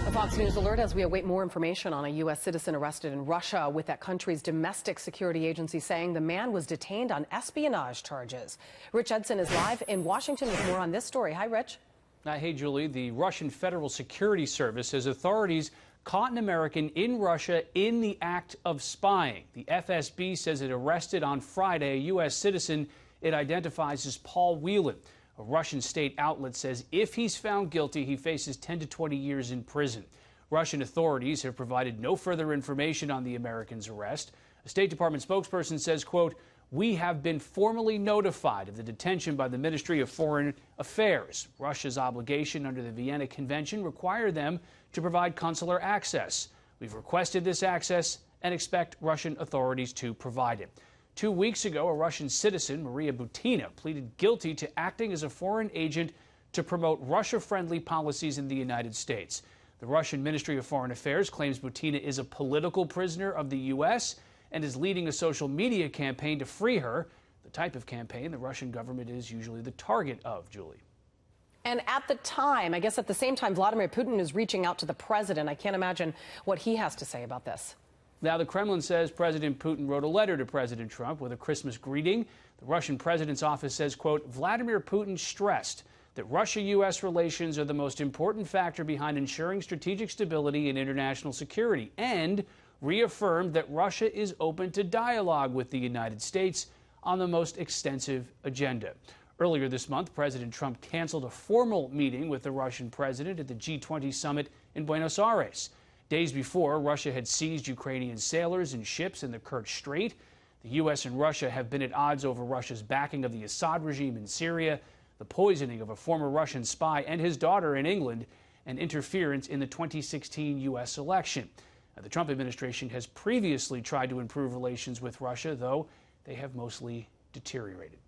A Fox News alert as we await more information on a U.S. citizen arrested in Russia, with that country's domestic security agency saying the man was detained on espionage charges. Rich Edson is live in Washington with more on this story. Hi, Rich. Hey, Julie. The Russian Federal Security Service says authorities caught an American in Russia in the act of spying. The FSB says it arrested on Friday a U.S. citizen it identifies as Paul Whelan. A Russian state outlet says if he's found guilty, he faces 10 to 20 years in prison. Russian authorities have provided no further information on the American's arrest. A State Department spokesperson says, quote, "We have been formally notified of the detention by the Ministry of Foreign Affairs. Russia's obligation under the Vienna Convention require them to provide consular access. We've requested this access and expect Russian authorities to provide it." 2 weeks ago, a Russian citizen, Maria Butina, pleaded guilty to acting as a foreign agent to promote Russia-friendly policies in the United States. The Russian Ministry of Foreign Affairs claims Butina is a political prisoner of the U.S. and is leading a social media campaign to free her, the type of campaign the Russian government is usually the target of, Julie. And at the time, I guess at the same time, Vladimir Putin is reaching out to the president. I can't imagine what he has to say about this. Now, the Kremlin says President Putin wrote a letter to President Trump with a Christmas greeting. The Russian president's office says, quote, "Vladimir Putin stressed that Russia-U.S. relations are the most important factor behind ensuring strategic stability and international security, and reaffirmed that Russia is open to dialogue with the United States on the most extensive agenda." Earlier this month, President Trump canceled a formal meeting with the Russian president at the G20 summit in Buenos Aires. Days before, Russia had seized Ukrainian sailors and ships in the Kerch Strait. The U.S. and Russia have been at odds over Russia's backing of the Assad regime in Syria, the poisoning of a former Russian spy and his daughter in England, and interference in the 2016 U.S. election. Now, the Trump administration has previously tried to improve relations with Russia, though they have mostly deteriorated.